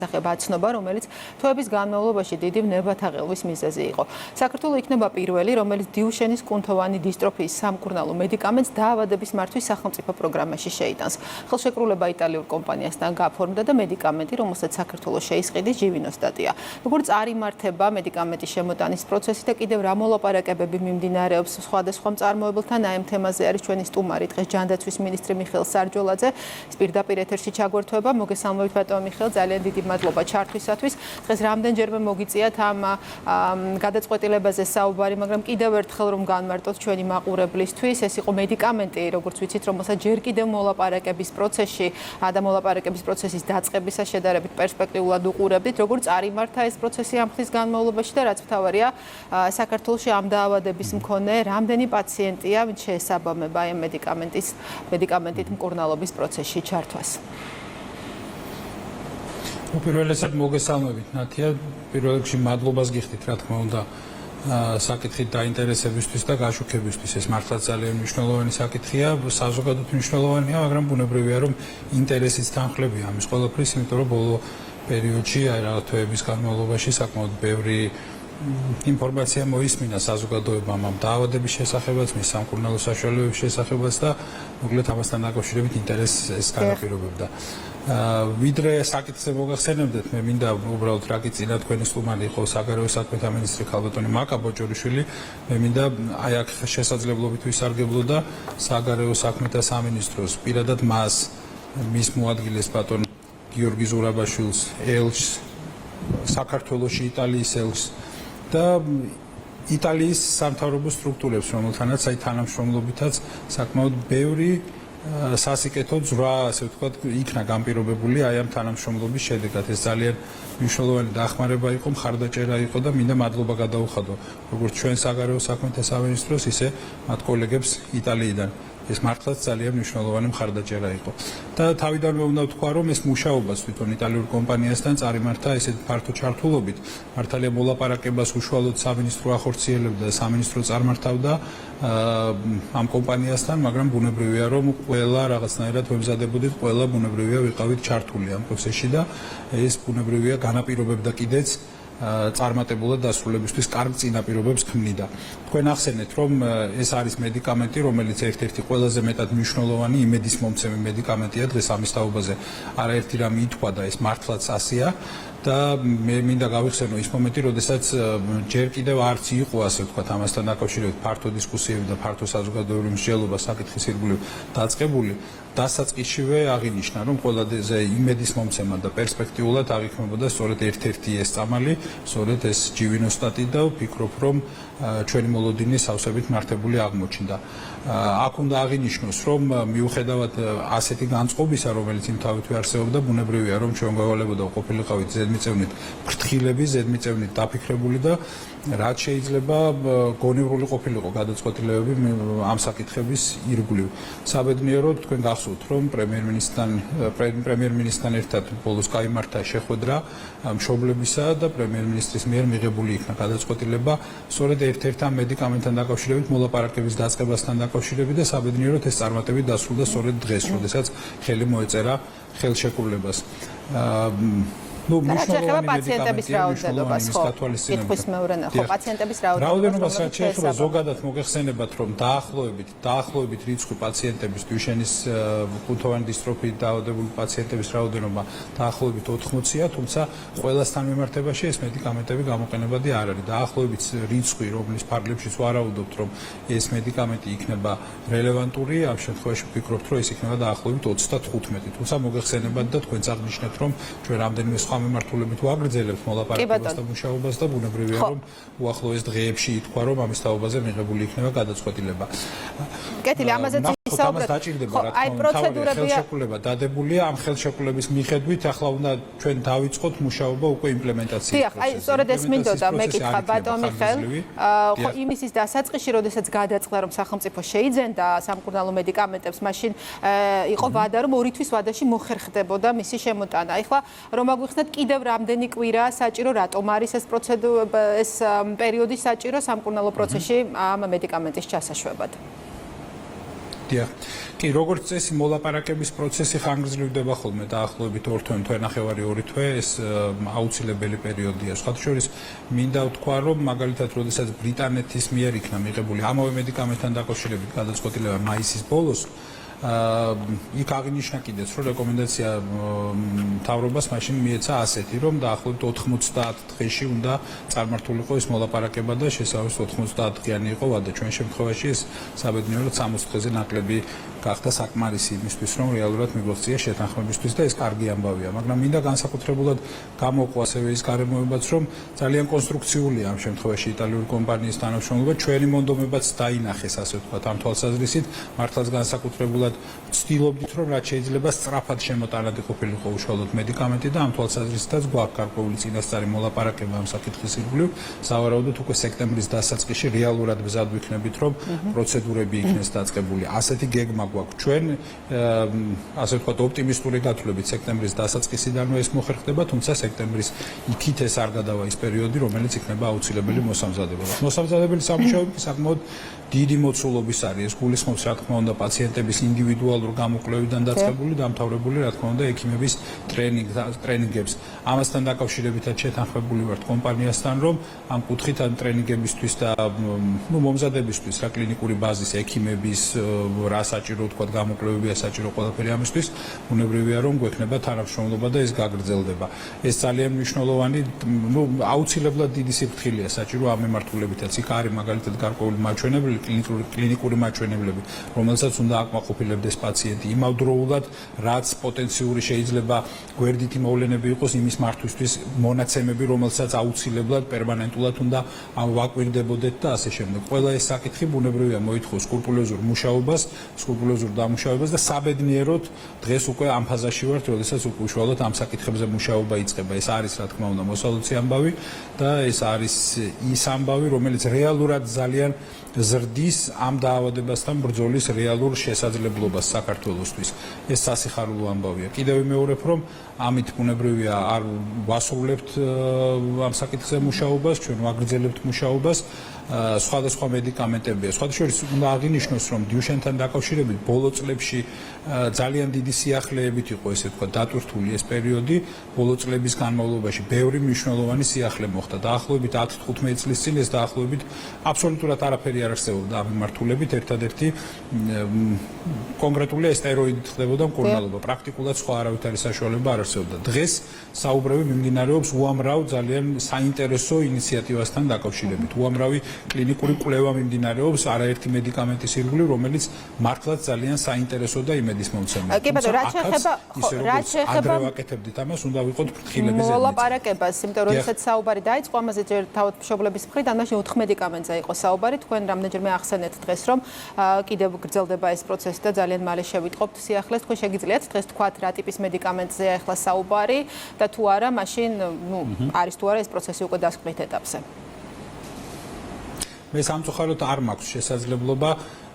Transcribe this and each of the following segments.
აცნობა, რომელიც თვეების განმავლობაში დიდი ნებათაღელვის მიზეზი იყო. საქართველო იქნება პირველი, რომელიც დიუშენის კუნთოვანი დისტროფიის სამკურნალო მედიკამენტს დაავადების მართვის სახელმწიფო პროგრამაში შეიტანს. ხელშეკრულება იტალიურ კომპანიასთან გაფორმდა და მედიკამენტი, რომელსაც საქართველოს შეისყიდის, ჯივინოსტატია. როგორც არიმართება მედიკამენტის შემოტანის პროცესი და კიდევ რა მოლაპარაკებები მიმდინარეობს სხვადასხვა მწარმოებელთან, ამ თემაზე არის ჩვენი სტუმარი დღეს ჯანდაცვის მინისტრი მიხეილ სარჯოლაძე. ის პირდაპირ ეთერში ჩაგვერთვება. მოგესალმებით ბატონო მიხეილ, ძალიან დიდი მადლობა ჩართვისათვის. დღეს რამდენჯერმე მოგიწიათ ამ გადაწყვეტილებაზე საუბარი, მაგრამ კიდევ ერთხელ რომ განმარტოთ ჩვენი მაყურებლისთვის, ეს იყო მედიკამენტი, როგორც ვიცით, რომელსაც ჯერ კიდევ მოლაპარაკების პროცესში და მოლაპარაკების პროცესის დაწყებისა შედარებით პერსპექტიულად უყურებდით, როგორც არიმართა ეს პროცესი ამ ხნის განმავლობაში და რაც მთავარია, საქართველოში ამ დაავადების მქონე რამდენი პაციენტია, ვინც შეესაბამება ამ მედიკამენტით მკურნალობის პროცესში ჩართვას. უპირველესად მოგესალმებით ნათია, პირველ რიგში მადლობას გიხდით, რა თქმა უნდა, საკითხით დაინტერესებისთვის და გაშუქებისთვის. ეს მართლაც ძალიან მნიშვნელოვანი საკითხია, საზოგადოებრივ მნიშვნელოვანია, მაგრამ ბუნებრივია, რომ ინტერესიც თანხლებია ამის ყველაფრის, იმიტომ რომ ბოლო პერიოდში, რაღაც თვეების განმავლობაში საკმაოდ ბევრი ინფორმაცია მოისმინა საზოგადოებამ ამ დაავადების შესახებაც, მის სამკურნალო საშუალებების შესახებაც და მოკლედ ამასთან დაკავშირებით ინტერესს ეს განაპირობებდა. ვიდრე საკითხზე მოგახსენებდეთ, მე მინდა უბრალოდ რა კი წინა თქვენი სტუმარი იყო საგარეო საქმეთა მინისტრი ქალბატონი მაკა ბოჭორიშვილი, მე მინდა აი აქ შესაძლებლობით ვისარგებლო და საგარეო საქმეთა სამინისტროს პირადად მას, მის მოადგილეს ბატონ გიორგი ზურაბაშვილს, ელჩს საქართველოში, იტალიის ელჩს და იტალიის სამთავრობო სტრუქტურებს, რომელთანაც აი თანამშრომლობითაც საკმაოდ ბევრი სასიკეთო ძვრა, ასე ვთქვათ, იქნა განპირობებული აი ამ თანამშრომლობის შედეგად. ეს ძალიან მნიშვნელოვანი დახმარება იყო, მხარდაჭერა იყო და მინდა მადლობა გადაუხადო როგორც ჩვენ საგარეო საქმეთა სამინისტროს, ისე მათ კოლეგებს იტალიიდან. ეს მართლაც ძალიან მნიშვნელოვანი მხარდაჭერა იყო. და თავიდანვე უნდა ვთქვა, რომ ეს მუშაობას თვითონ იტალიურ კომპანიასთან წარიმართა ესეთ ფართო ჩართულობით. მართალია მოლაპარაკებას უშუალოდ სამინისტრო ახორციელებდა და სამინისტრო წარმართავდა ამ კომპანიასთან, მაგრამ ბუნებრივია, რომ ყველა რაღაცნაირად ვემზადებოდით, ყველა ბუნებრივია ვიყავით ჩართული ამ პროცესში და ეს ბუნებრივია განაპირობებდა კიდეც წარმატებულად დასრულებისთვის კარგ წინაპირობებს ქმნიდა. თქვენ ახსენეთ, რომ ეს არის მედიკამენტი, რომელიც ერთ-ერთი ყველაზე მეტად მნიშვნელოვანი იმედისმომცემი მედიკამენტია დღეს ამის თაობაზე. არაერთი რამე ითქვა და ეს მართლაც ასეა და მე მინდა გავიხსენო ის მომენტი, როდესაც ჯერ კიდევ არც იყო, ასე ვთქვათ, ამასთან დაკავშირებით ფართო დისკუსიები და ფართო საზოგადოებრივი მსჯელობა საკითხის ირგვლივ დაწყებული. დასაწყისშივე აღინიშნა, რომ ყველაზე იმედისმომცემად და პერსპექტიულად აღიქმებოდა სწორედ ერთ-ერთი ეს წამალი, სწორედ ეს ჯივინოსტატი და ვფიქრობ, რომ ჩვენი მოლოდინი სავსებით მართებული აღმოჩნდა. აქ უნდა აღინიშნოს, რომ მიუხედავად ასეთი განწყობისა, რომელიც იმ თავითვე არსებობდა, ბუნებრივია, რომ ჩვენ გვევალებოდა ყოფილიყავით ზედმიწევნით ფრთხილები, ზედმიწევნით დაფიქრებული და რაც შეიძლება გონივრული ყოფილიყო გადაწყვეტილებები ამ საკითხების ირგვლივ. საბედნიეროდ თქვენ გახსოვთ, რომ პრემიერ-მინისტრთან ერთად ბოლოს გაიმართა შეხვედრა მშობლებისა და პრემიერ-მინისტრის მიერ მიღებული იქნა გადაწყვეტილება სწორედ ერთ-ერთ ამ მედიკამენტთან დაკავშირებით, მოლაპარაკების დაწყებასთან დაკავშირებით და საბედნიეროდ ეს წარმატებით დასრულდა სწორედ დღეს, როდესაც ხელი მოეწერა ხელშეკრულებას. შეეხება პაციენტების რაოდენობას, ხო, კითხვის მეორე ნახო, პაციენტების რაოდენობას რაც შეეხება ზოგადად მოგეხსენებათ, რომ დაახლოებით რიცხვი პაციენტების დუშენის კუნთოვანი დისტროფიით დაავადებული პაციენტების რაოდენობა დაახლოებით 80-ია, თუმცა ყველასთან მიმართებაში ეს მედიკამენტები გამოყენებადი არ არის. დაახლოებით რიცხვი, რომლის ფარგლებშიც ვარაუდობთ, რომ ეს მედიკამენტი იქნება რელევანტური, ამ შემთხვევაში ვფიქრობთ, რომ ეს იქნება დაახლოებით 35. თუმცა მოგეხსენებათ და თქვენც აღნიშნეთ, რომ ჩვენ რამდენიმე სხვა მიმართულებით ვაგრძელებთ მოლაპარაკებას და მუშაობას და ბუნებრივია, რომ უახლოეს დღეებში ითქვა, რომ ამის თაობაზე მიღებული იქნება გადაწყვეტილება. კეთილი, ამაზეც ამას დაჭირდება, რა თქმა უნდა, ხელშეკრულება დადებულია, ამ ხელშეკრულების მიხედვით ახლა უნდა ჩვენ დავიწყოთ მუშაობა უკვე იმპლემენტაციის პროცესში. აი, სწორედ ეს მინდოდა მეკითხა ბატონ მიხეილ, ხო, იმისის დასაწყისში, როდესაც გადაწყდა, რომ სახელმწიფო შეიძენდა სამკურნალო მედიკამენტებს, მაშინ იყო ვადა, რომ 2 თვის ვადაში მოხერხდებოდა მისი შემოტანა. ეხლა რომ აგვიხსნათ კიდევ რამდენი კვირაა საჭირო, რატომ არის ეს ეს პერიოდი საჭირო სამკურნალო პროცესში ამ მედიკამენტის ჩასაშვებად? დიახ. კი, როგორც წესი, მოლაპარაკების პროცესი ხანგრძლივდება ხოლმე დაახლოებით 2 თვე, თვენახევარი 2 თვე, ეს აუცილებელი პერიოდია. სხვათა შორის, მინდა ვთქვა, რომ მაგალითად, როდესაც ბრიტანეთის მიერ იქნა მიღებული ამავე მედიკამენტთან დაკავშირებით გადაწყვეტილება მაისის ბოლოს, იქ აღინიშნა კიდეც, რომ რეკომენდაცია მთავრობას მაშინ მიეცა ასეთი, რომ დაახლოებით 90 დღეში უნდა წარმართულიყო ეს მოლაპარაკება და შესაბამისად 90 დღიანი იყო ვადა. ჩვენ შემთხვევაში ეს საბედნიეროდ 60 დღეზე ნაკლები გახდა საკმარისი იმისთვის, რომ რეალურად მიგვაღწია შეთანხმებისთვის და ეს კარგი ამბავია. მაგრამ მინდა განსაკუთრებულად გამოვყვა ასევე ის გარემოებაც, რომ ძალიან კონსტრუქციულია ამ შემთხვევაში იტალიური კომპანიის თანამშრომლობა, ჩვენი მონდომებაც დაინახეს, ასე ვთქვათ, ამ თვალსაზრისით, მართლაც განსაკუთრებულად ვცდილობდით, რომ რაც შეიძლება სწრაფად შემოტანადი ყოფილიყო უშუალოდ მედიკამენტი და ამ თვალსაზრისითაც გვაქვს გარკვეული წინასწარი მოლაპარაკება ამ საკითხის ირგვლივ. სავარაუდოდ უკვე სექტემბრის დასაწყისში რეალურად მზად ვიქნებით, რომ პროცედურები იქნეს დაწყებული. ასეთი გეგმა გვაქვს ჩვენ, ასე ვთქვათ, ოპტიმისტური გათვლებით სექტემბრის დასაწყისიდანვე ეს მოხერხდება, თუმცა სექტემბრის იქით ეს არ გადავა ის პერიოდი, რომელიც იქნება აუცილებელი მოსამზადებელად. მოსამზადებელი სამუშაოები საკმაოდ დიდი მოცულობის არის. ეს გულისხმობს, რა თქმა უნდა, პაციენტების ინდივიდუალურ გამოკვლევიდან დაწყებული, დამთავრებული, რა თქმა უნდა, ექიმების ტრენინგებს. ამასთან დაკავშირებითაც შეთანხმებული ვართ კომპანიასთან, რომ ამ კუთხით ამ ტრენინგებისთვის და მომზადებისთვის რა კლინიკური ბაზის ექიმების რა საჭირო თქვა გამოკვლევებია საჭირო ყველაფერი ამისთვის, უნებრივია რომ გვექნება თანამშრომლობა და ეს გაგრძელდება. ეს ძალიან მნიშვნელოვანი, აუცილებლად დიდი სიფრთხილეა საჭირო ამ მიმართულებითაც. იქ არის მაგალითად გარკვეული მაჩვენებლები, კლინიკური მაჩვენებლები, რომელსაც უნდა აკმაყოფილებდეს პაციენტი იმავდროულად, რაც პოტენციური შეიძლება გვერდითი მოვლენები იყოს იმის მართვისთვის მონაცემები, რომელსაც აუცილებლად პერმანენტულად უნდა ვაკვირდებოდეთ და ასე შემდეგ. ყველა ეს საკითხი ბუნებრივია მოითხოვს სკრუპულოზურ მუშაობას, სკრუპულოზურ დამუშავებას და საბედნიეროდ დღეს უკვე ამ ფაზაში ვართ, როდესაც უკვე უშუალოდ ამ საკითხებზე მუშაობა იწყება. ეს არის რა თქმა უნდა მოსალოცი ამბავი და ეს არის ის ამბავი, რომელიც რეალურად ძალიან ზრდის ამ დაავადებასთან ბრძოლის რეალურ შესაძლებლობას საქართველოსთვის. ეს სასიხარულო ამბავია. კიდევ ვიმეორებ, რომ ამით ბუნებრივია არ ვასრულებთ ამ საკითხზე მუშაობას, ჩვენ ვაგრძელებთ მუშაობას. სხვადასხვა მედიკამენტებია. სხვათა შორის უნდა აღინიშნოს, რომ დიუშენთან დაკავშირებით ბოლო წლებში ძალიან დიდი სიახლეებით იყო, ესე ვთქვათ, დატვირთული ეს პერიოდი. ბოლო წლების განმავლობაში ბევრი მნიშვნელოვანი სიახლე მოხდა. დაახლოებით 10-15 წლის წინ ეს დაახლოებით აბსოლუტურად არაფერი არ არსებობდა ამ მიმართულებით. ერთადერთი კონკრეტულია სტეროიდით ხდებოდა მკურნალობა. პრაქტიკულად სხვა არავითარი საშუალება არ არსებობდა. დღეს საუბრები მიმდინარეობს უამრავ ძალიან საინტერესო ინიციატივასთან დაკავშირებით. უამრავი კლინიკური კვლევა მიმდინარეობს არაერთი მედიკამენტის ირგვლივ, რომელიც მართლაც ძალიან საინტერესო და იმედისმომცემია. კი ბატონო, რაც შეეხება ვაკეთებდით ამას, უნდა ვიყოთ ფრთხილების ზედმეტი. მოლაპარაკებას, იმიტომ რომ ესეც საუბარი დაიწყო, ამაზე ჯერ თავად მშობლების მხრიდან, მაშინ 4 მედიკამენტზე იყო საუბარი. თქვენ რამდენჯერმე ახსენეთ დღეს, რომ კიდევ გრძელდება ეს პროცესი და ძალიან მალე შევიტყობთ სიახლეს. თქვენ შეგიძლიათ დღეს თქვათ რა ტიპის მედიკამენტზეა ახლა საუბარი და თუ არა, მაშინ არის თუ არა ეს პროცესი უკვე დასკვნით ეტაპზე. მე სამწუხაროდ არ მაქვს შესაძლებლობა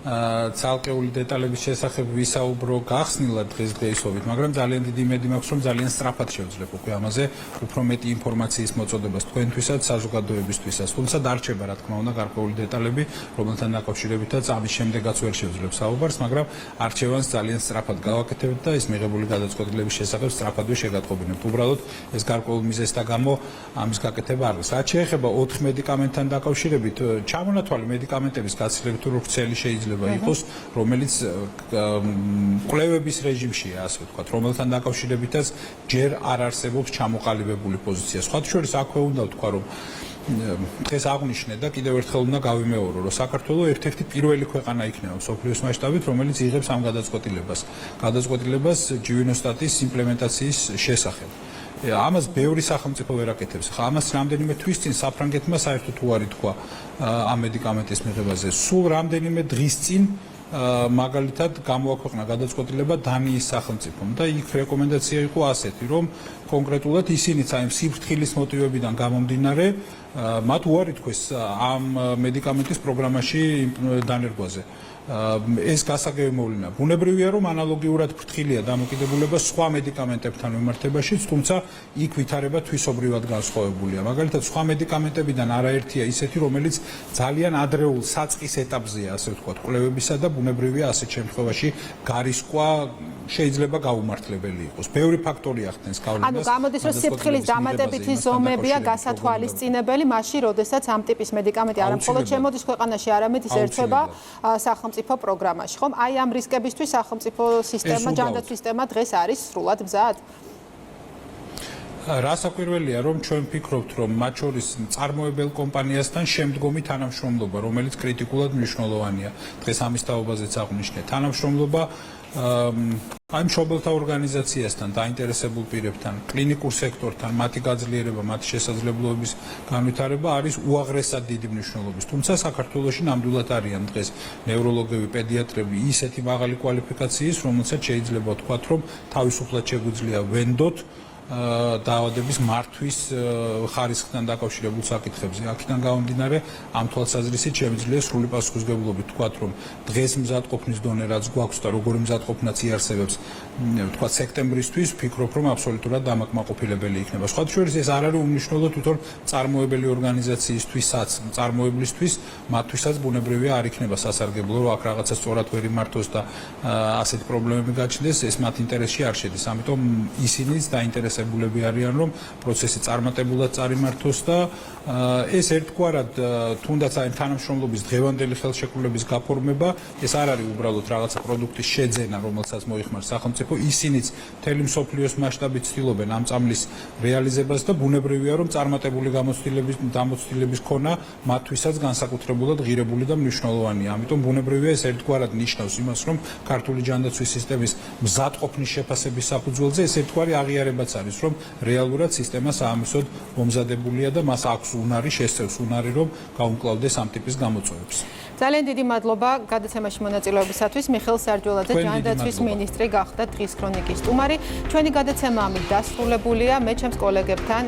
ცალკეული დეტალების შესახებ ვისაუბრო გახსნილად დღესდღეობით, მაგრამ ძალიან დიდი იმედი მაქვს, რომ ძალიან სწრაფად შევძლებ უკვე ამაზე უფრო მეტი ინფორმაციის მოწოდებას თქვენთვისაც, საზოგადოებისთვისაც. თუმცა დარჩება, რა თქმა უნდა, გარკვეული დეტალები, რომელთან დაკავშირებითაც ამის შემდეგაც ვერ შევძლებ საუბარს, მაგრამ არჩევანს ძალიან სწრაფად გავაკეთებთ და ეს მიღებული გადაწყვეტილების შესახებ სწრაფადვე შეგატყობინებთ. უბრალოდ ეს გარკვეულ მიზეზთა გამო ამის გაკეთება არ არის. რაც შეეხება 4 მედიკამენტთან დაკავშირებით, ჩამონათვალი მედიკამენტების გაცილებით ვრცელი შეიძლება იყოს, რომელიც კვლევების რეჟიმშია, ასე ვთქვათ, რომელთან დაკავშირებითაც ჯერ არ არსებობს ჩამოყალიბებული პოზიცია. სხვათა შორის აქვე უნდა ვთქვა, რომ დღეს აღვნიშნე და კიდევ ერთხელ უნდა გავიმეორო, რომ საქართველო ერთ-ერთი პირველი ქვეყანა იქნება მსოფლიოს მასშტაბით, რომელიც იღებს ამ გადაწყვეტილებას ჯივინოსტატის იმპლემენტაციის შესახებ. ამას ბევრი სახელმწიფო ვერ აკეთებს. ხა ამას რამდენიმე თვის წინ საფრანგეთმა საერთოდ უარი თქვა ამ მედიკამენტის მიღებაზე. სულ რამდენიმე დღის წინ მაგალითად გამოაქვეყნა გადაწყვეტილება დანიის სახელმწიფომ და იქ რეკომენდაცია იყო ასეთი, რომ კონკრეტულად ისინიც აი სიფრთხილის მოტივებიდან გამომდინარე მათ უარი თქვეს ამ მედიკამენტის პროგრამაში დანერგვაზე. ეს გასაგები მოვლენა. ბუნებრივია, რომ ანალოგიურად ფრთხილია დამოკიდებულება სხვა მედიკამენტებთან მიმართებაშიც, თუმცა იქ ვითარება თვისობრივად განსხვავებულია. მაგალითად, სხვა მედიკამენტებიდან არაერთია ისეთი, რომელიც ძალიან ადრეულ საწყის ეტაპზეა, ასე ვთქვათ, კვლევებისა და ბუნებრივია ასეთ შემთხვევაში გარისკვა შეიძლება გაუმართლებელი იყოს. ბევრი ფაქტორია ხდენს გავლენას. ანუ გამოდის, რომ სიფრთხილის დამატებითი ზომებია გასათვალისწინებელი, მაშინ, როდესაც ამ ტიპის მედიკამენტი არა მხოლოდ შემოდის ქვეყანაში, არამედ ის ერთვება სახელმწიფო პროგრამაში, ხომ? აი ამ რისკებისთვის სახელმწიფო სისტემა, ჯანდაცვის სისტემა დღეს არის სრულად მზად? რასაკვირველია, რომ ჩვენ ვფიქრობთ, რომ მათ შორის წარმოებელ კომპანიასთან შემდგომი თანამშრომლობა, რომელიც კრიტიკულად მნიშვნელოვანია. დღეს ამის თაობაზეც აღვნიშნეთ. თანამშრომლობა აი მშობელთა ორგანიზაციასთან, დაინტერესებულ პირებთან, კლინიკურ სექტორთან, მათი გაძლიერება, მათი შესაძლებლობების განვითარება არის უაღრესად დიდი მნიშვნელობის. თუმცა საქართველოში ნამდვილად არიან დღეს ნევროლოგები, პედიატრები ისეთი მაღალი კვალიფიკაციის, რომელსაც შეიძლება ვთქვათ, რომ თავისუფლად შეგვიძლია ვენდოთ დაავადების მართვის ხარისხთან დაკავშირებულ საკითხებზე. აქედან გამომდინარე, ამ თვალსაზრისით შემიძლია სრული პასუხისმგებლობით ვთქვათ, რომ დღეს მზადყოფნის დონე რაც გვაქვს და როგორი მზადყოფნაც იარსებებს, ვთქვათ, სექტემბრისთვის ვფიქრობ, რომ აბსოლუტურად დამაკმაყოფილებელი იქნება. სხვათა შორის ეს არ არის უმნიშვნელო თვითონ წარმოებელი ორგანიზაციისთვისაც, წარმოებლისთვის, მათთვისაც ბუნებრივია არ იქნება სასარგებლო, რომ აქ რაღაცა სწორად ვერ იმართოს და ასეთი პრობლემები გაჩნდეს, ეს მათ ინტერესში არ შედის. ამიტომ ისინიც დაინტერესებულები არიან, რომ პროცესი წარმატებულად წარიმართოს და ეს ერთგვარად თუნდაც აი თანამშრომლობის დღევანდელი ხელშეკრულების გაფორმება, ეს არ არის უბრალოდ რაღაცა პროდუქტის შეძენა, რომელსაც მოიხმარს სახელმწიფო, ისინიც მთელი მსოფლიოს მასშტაბით ცდილობენ ამ წამლის რეალიზებას და ბუნებრივია, რომ წარმატებული გამოცდილების ქონა მათთვისაც განსაკუთრებულად ღირებული და მნიშვნელოვანია. ამიტომ ბუნებრივია ეს ერთგვარად ნიშნავს იმას, რომ ქართული ჯანდაცვის სისტემის მზადყოფნის შეფასების საფუძველზე ეს ერთგვარი აღიარებაც არის, რომ რეალურად სისტემა საამისოდ მომზადებულია და მას აქვს უნარი, შესწევს უნარი, რომ გაუმკლავდეს ამ ტიპის გამოწვევებს. ძალიან დიდი მადლობა გადაცემაში მონაწილეობისათვის. მიხეილ სარჯველაძე, ჯანდაცვის მინისტრი, გახდა დღის ქრონიკის სტუმარი. ჩვენი გადაცემა ამით დასრულებულია. მე ჩემს კოლეგებთან